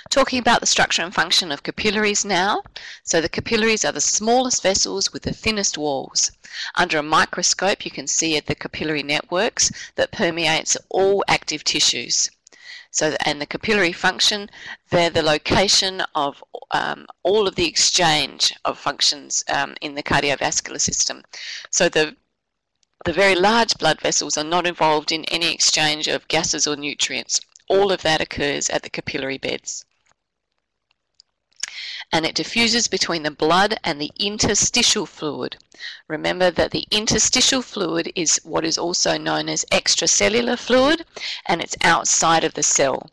Talking about the structure and function of capillaries now. So the capillaries are the smallest vessels with the thinnest walls. Under a microscope you can see the capillary networks that permeates all active tissues. And the capillary function, they're the location of all of the exchange of functions in the cardiovascular system. So the very large blood vessels are not involved in any exchange of gases or nutrients. All of that occurs at the capillary beds. And it diffuses between the blood and the interstitial fluid. Remember that the interstitial fluid is what is also known as extracellular fluid, and it's outside of the cell.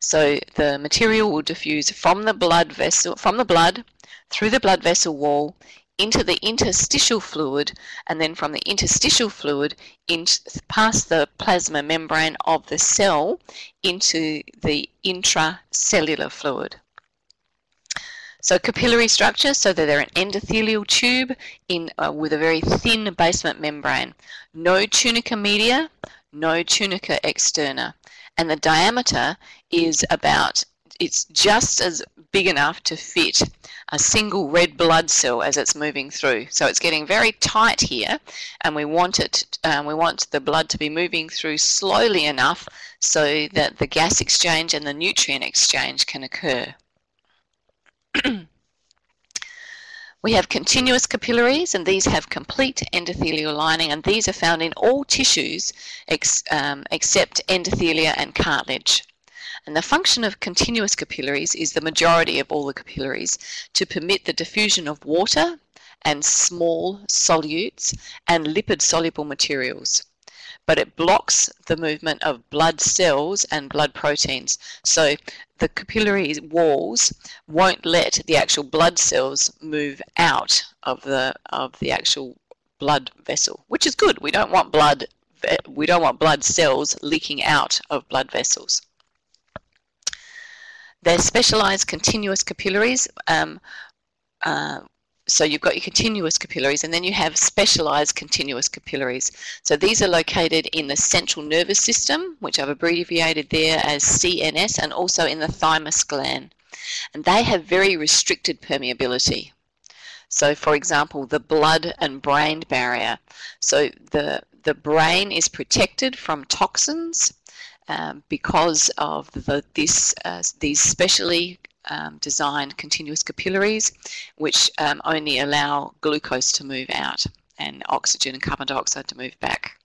So the material will diffuse from the blood vessel, through the blood vessel wall into the interstitial fluid, and then from the interstitial fluid past the plasma membrane of the cell into the intracellular fluid. So capillary structure, so that they're an endothelial tube with a very thin basement membrane. No tunica media, no tunica externa. And the diameter is it's just as big enough to fit a single red blood cell as it's moving through. So it's getting very tight here, and we want the blood to be moving through slowly enough so that the gas exchange and the nutrient exchange can occur. We have continuous capillaries, and these have complete endothelial lining, and these are found in all tissues except endothelia and cartilage. And the function of continuous capillaries is the majority of all the capillaries to permit the diffusion of water and small solutes and lipid-soluble materials. But it blocks the movement of blood cells and blood proteins. So the capillary walls won't let the actual blood cells move out of the actual blood vessel, which is good. We don't want blood cells leaking out of blood vessels. They're specialized continuous capillaries. So you've got your continuous capillaries, and then you have specialized continuous capillaries. So these are located in the central nervous system, which I've abbreviated there as CNS, and also in the thymus gland. And they have very restricted permeability. So for example, the blood and brain barrier. So the brain is protected from toxins because of these specially designed continuous capillaries, which only allow glucose to move out and oxygen and carbon dioxide to move back.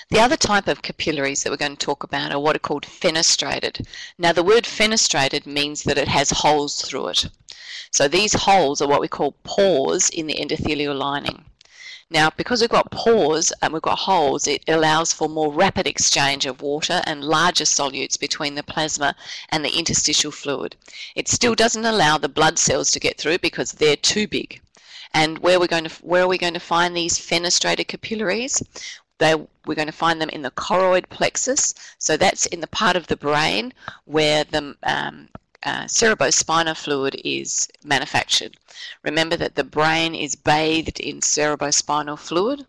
The other type of capillaries that we're going to talk about are what are called fenestrated. Now the word fenestrated means that it has holes through it. So these holes are what we call pores in the endothelial lining. Now, because we've got pores and we've got holes, it allows for more rapid exchange of water and larger solutes between the plasma and the interstitial fluid. It still doesn't allow the blood cells to get through because they're too big. And where are we going to find these fenestrated capillaries? We're going to find them in the choroid plexus. So that's in the part of the brain where the cerebrospinal fluid is manufactured. Remember that the brain is bathed in cerebrospinal fluid.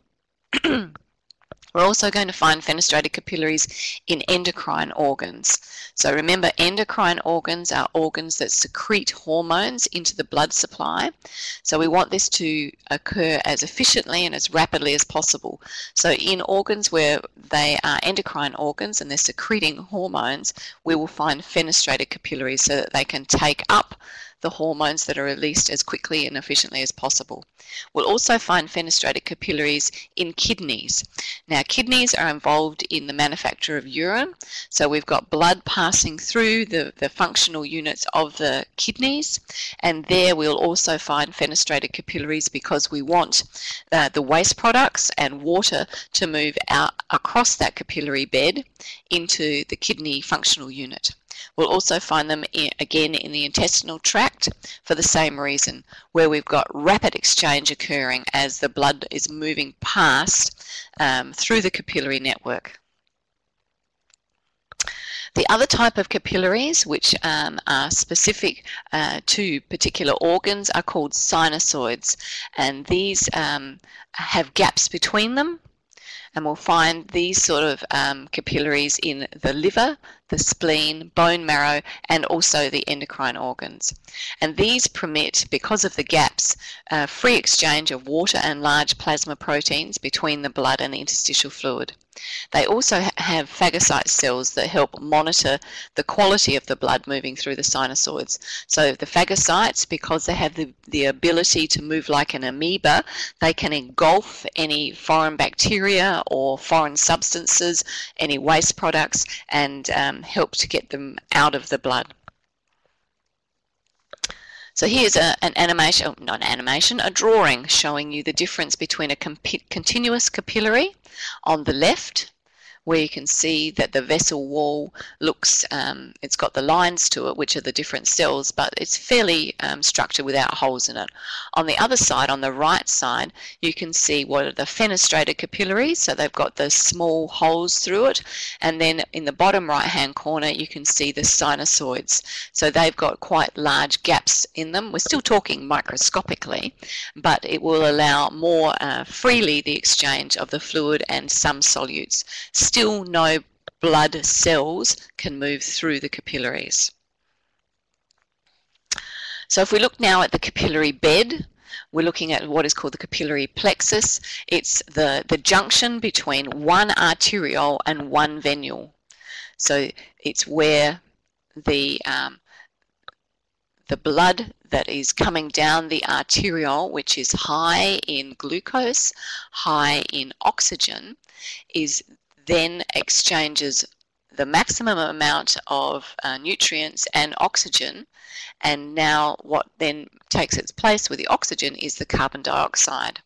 We're also going to find fenestrated capillaries in endocrine organs. So remember, endocrine organs are organs that secrete hormones into the blood supply. So we want this to occur as efficiently and as rapidly as possible. So in organs where they are endocrine organs and they're secreting hormones, we will find fenestrated capillaries so that they can take up the hormones that are released as quickly and efficiently as possible. We'll also find fenestrated capillaries in kidneys. Now, kidneys are involved in the manufacture of urine, so we've got blood passing through the functional units of the kidneys, and there we'll also find fenestrated capillaries because we want the waste products and water to move out across that capillary bed into the kidney functional unit. We'll also find them again in the intestinal tract for the same reason, where we've got rapid exchange occurring as the blood is moving past through the capillary network. The other type of capillaries, which are specific to particular organs, are called sinusoids, and these have gaps between them. And we'll find these sort of capillaries in the liver, the spleen, bone marrow, and also the endocrine organs. And these permit, because of the gaps, free exchange of water and large plasma proteins between the blood and the interstitial fluid. They also have phagocyte cells that help monitor the quality of the blood moving through the sinusoids. So the phagocytes, because they have the ability to move like an amoeba, they can engulf any foreign bacteria or foreign substances, any waste products, and help to get them out of the blood. So here's a drawing showing you the difference between a continuous capillary on the left, where you can see that the vessel wall looks, it's got the lines to it, which are the different cells, but it's fairly structured without holes in it. On the other side, on the right side, you can see what are the fenestrated capillaries, so they've got the small holes through it, and then in the bottom right hand corner you can see the sinusoids, so they've got quite large gaps in them. We're still talking microscopically, but it will allow more freely the exchange of the fluid and some solutes. Still no blood cells can move through the capillaries. So if we look now at the capillary bed, we're looking at what is called the capillary plexus. It's the junction between one arteriole and one venule. So it's where the blood that is coming down the arteriole, which is high in glucose, high in oxygen, is then exchanges the maximum amount of nutrients and oxygen, and now what then takes its place with the oxygen is the carbon dioxide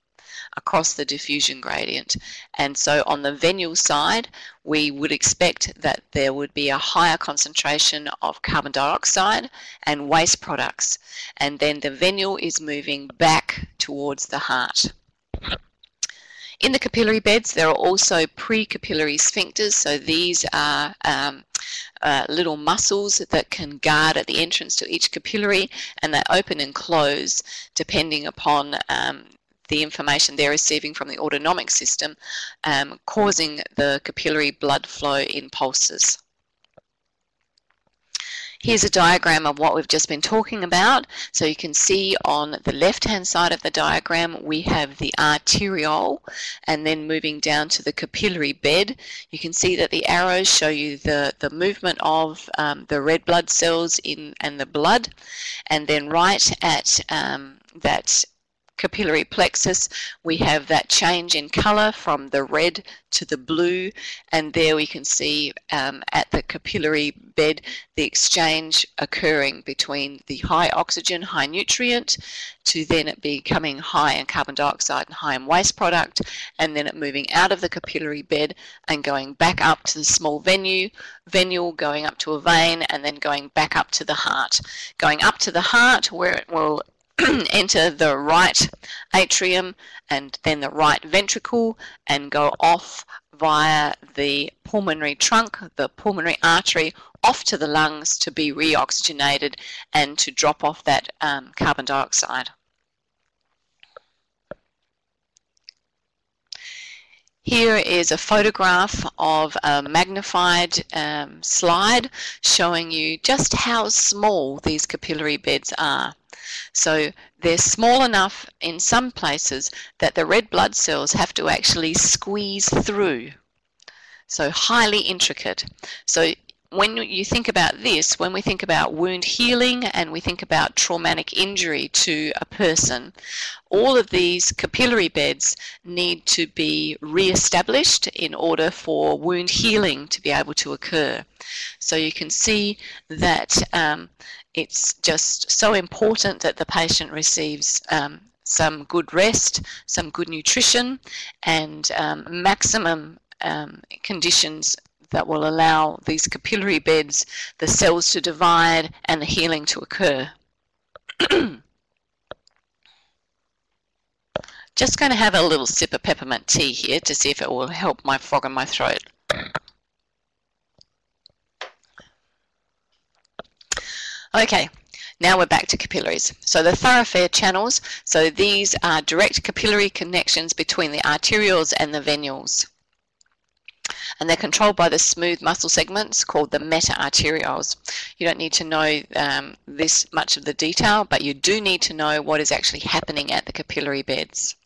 across the diffusion gradient. And so on the venule side, we would expect that there would be a higher concentration of carbon dioxide and waste products, and then the venule is moving back towards the heart. In the capillary beds, there are also precapillary sphincters, so these are little muscles that can guard at the entrance to each capillary, and they open and close depending upon the information they're receiving from the autonomic system, causing the capillary blood flow in pulses. Here's a diagram of what we've just been talking about. So you can see on the left-hand side of the diagram we have the arteriole, and then moving down to the capillary bed, you can see that the arrows show you the movement of the red blood cells and the blood, and then right at that capillary plexus we have that change in color from the red to the blue, and there we can see at the capillary bed the exchange occurring between the high oxygen, high nutrient, to then it becoming high in carbon dioxide and high in waste product, and then it moving out of the capillary bed and going back up to the small venule, going up to a vein, and then going back up to the heart. Going up to the heart, where it will enter the right atrium and then the right ventricle and go off via the pulmonary trunk, the pulmonary artery, off to the lungs to be reoxygenated and to drop off that carbon dioxide. Here is a photograph of a magnified slide showing you just how small these capillary beds are. So they're small enough in some places that the red blood cells have to actually squeeze through. So highly intricate. So when you think about this, when we think about wound healing and we think about traumatic injury to a person, all of these capillary beds need to be re-established in order for wound healing to be able to occur. So you can see that it's just so important that the patient receives some good rest, some good nutrition, and maximum conditions that will allow these capillary beds, the cells to divide and the healing to occur. Just going to have a little sip of peppermint tea here to see if it will help my frog in my throat. Okay, now we're back to capillaries. So the thoroughfare channels, so these are direct capillary connections between the arterioles and the venules. and they're controlled by the smooth muscle segments called the meta-arterioles. You don't need to know this much of the detail, but you do need to know what is actually happening at the capillary beds.